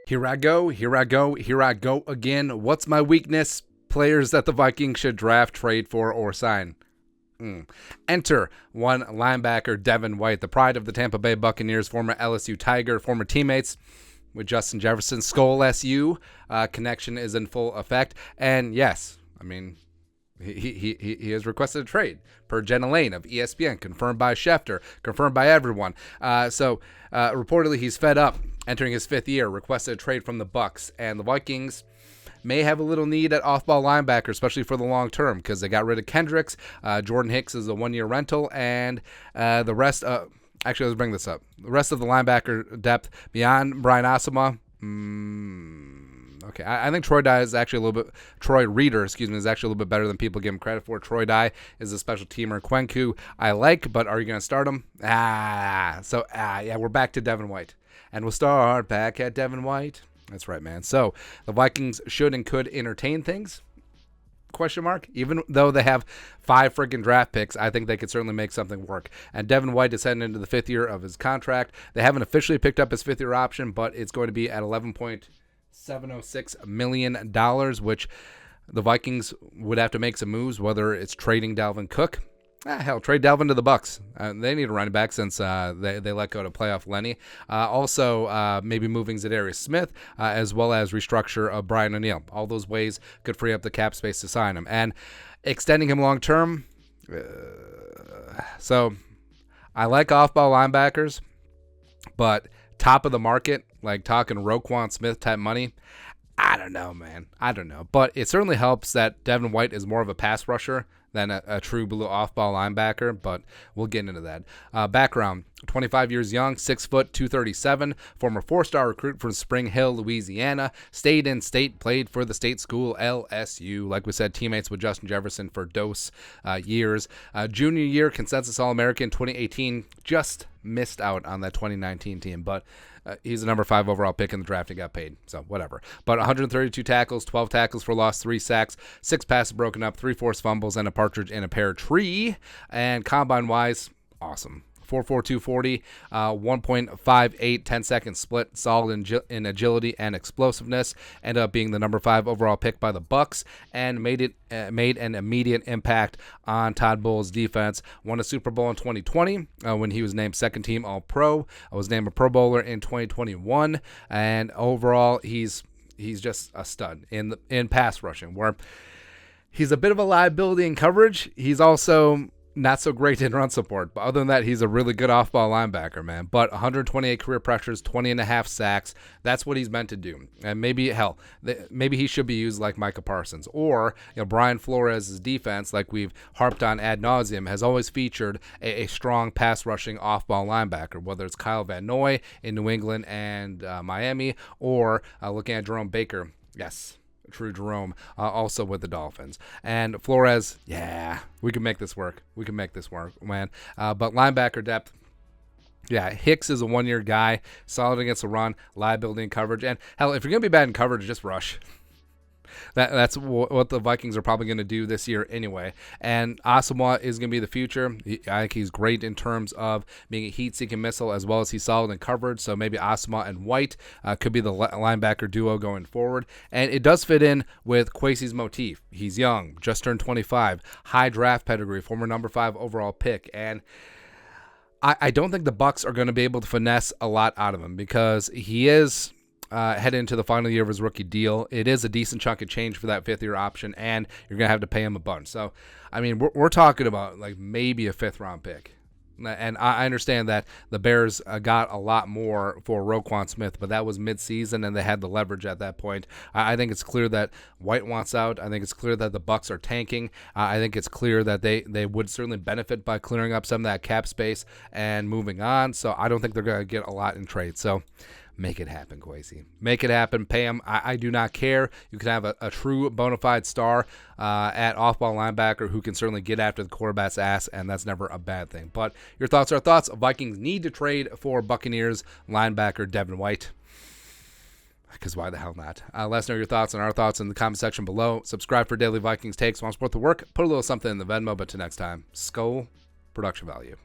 Here I go again. What's my weakness? Players that the Vikings should draft, trade for, or sign. Enter one linebacker, Devin White, the pride of the Tampa Bay Buccaneers, former LSU Tiger, former teammates with Justin Jefferson. Skull SU connection is in full effect. And yes, I mean, he has requested a trade per Jenna Lane of ESPN, confirmed by Schefter, confirmed by everyone. So reportedly he's fed up, entering his 5th year, requested a trade from the Bucs, and the Vikings may have a little need at off-ball linebacker, especially for the long term, because they got rid of Kendricks. Jordan Hicks is a 1-year rental, and the rest. Actually, let's bring this up. The rest of the linebacker depth beyond Brian Asamoah. Okay, I think Troy Reader is actually a little bit better than people give him credit for. Troy Dye is a special teamer. Kwenku I like, but are you going to start him? Yeah, we're back to Devin White. And we'll start back at Devin White. That's right, man. So the Vikings should and could entertain things? Question mark. Even though they have 5 freaking draft picks, I think they could certainly make something work. And Devin White is heading into the 5th year of his contract. They haven't officially picked up his 5th year option, but it's going to be at $11.706 million, which the Vikings would have to make some moves, whether it's trading Dalvin Cook. Hell, trade Dalvin to the Bucs. They need a running back since they let go to playoff Lenny. Also, maybe moving Zadarius Smith, as well as restructure of Brian O'Neill. All those ways could free up the cap space to sign him. And extending him long term. So I like off-ball linebackers, but top of the market, like talking Roquan Smith type money, I don't know, man. I don't know. But it certainly helps that Devin White is more of a pass rusher than a true blue off-ball linebacker, but we'll get into that. Background, 25 years young, 6 foot, 237, former 4-star recruit from Spring Hill, Louisiana, stayed in state, played for the state school LSU. Like we said, teammates with Justin Jefferson for those years. Junior year, consensus All-American 2018, just missed out on that 2019 team, but he's a number 5 overall pick in the draft and got paid, so whatever. But 132 tackles, 12 tackles for loss, 3 sacks, 6 passes broken up, 3 forced fumbles, and a partridge in a pear tree. And combine-wise, awesome. 4.4 240, 1.58 10-second split, solid in agility and explosiveness. Ended up being the number 5 overall pick by the Bucs, and made an immediate impact on Todd Bowles' defense. Won a Super Bowl in 2020 when he was named second-team All-Pro. Was named a Pro Bowler in 2021, and overall he's just a stud in pass rushing, where he's a bit of a liability in coverage. He's also not so great in run support, but other than that, he's a really good off-ball linebacker, man. But 128 career pressures, 20.5 sacks, that's what he's meant to do. And maybe he should be used like Micah Parsons. Or, Brian Flores' defense, like we've harped on ad nauseum, has always featured a strong pass-rushing off-ball linebacker, whether it's Kyle Van Noy in New England and Miami, or looking at Jerome Baker. Yes, true Jerome, also with the Dolphins. And Flores, yeah, we can make this work. Man. But linebacker depth, yeah, Hicks is a 1-year guy, solid against the run, liability in coverage. And hell, if you're going to be bad in coverage, just rush. That's what the Vikings are probably going to do this year anyway. And Asamoah is going to be the future. I think he's great in terms of being a heat-seeking missile, as well as he's solid in coverage. So maybe Asamoah and White could be the linebacker duo going forward. And it does fit in with Kwesi's motif. He's young, just turned 25, high draft pedigree, former number 5 overall pick. And I don't think the Bucs are going to be able to finesse a lot out of him, because he is heading into the final year of his rookie deal. It is a decent chunk of change for that 5th year option, and you're going to have to pay him a bunch. So, I mean, we're talking about like maybe a 5th round pick. And I understand that the Bears got a lot more for Roquan Smith, but that was mid-season, and they had the leverage at that point. I think it's clear that White wants out. I think it's clear that the Bucs are tanking. I think it's clear that they would certainly benefit by clearing up some of that cap space and moving on. So I don't think they're going to get a lot in trade. So make it happen, Kwesi. Make it happen. Pay him. I do not care. You can have a true bona fide star at off-ball linebacker who can certainly get after the quarterback's ass, and that's never a bad thing. But your thoughts are thoughts. Vikings need to trade for Buccaneers linebacker Devin White, because why the hell not? Let us know your thoughts and our thoughts in the comment section below. Subscribe for daily Vikings takes. Want to support the work? Put a little something in the Venmo. But till next time, Skull Production Value.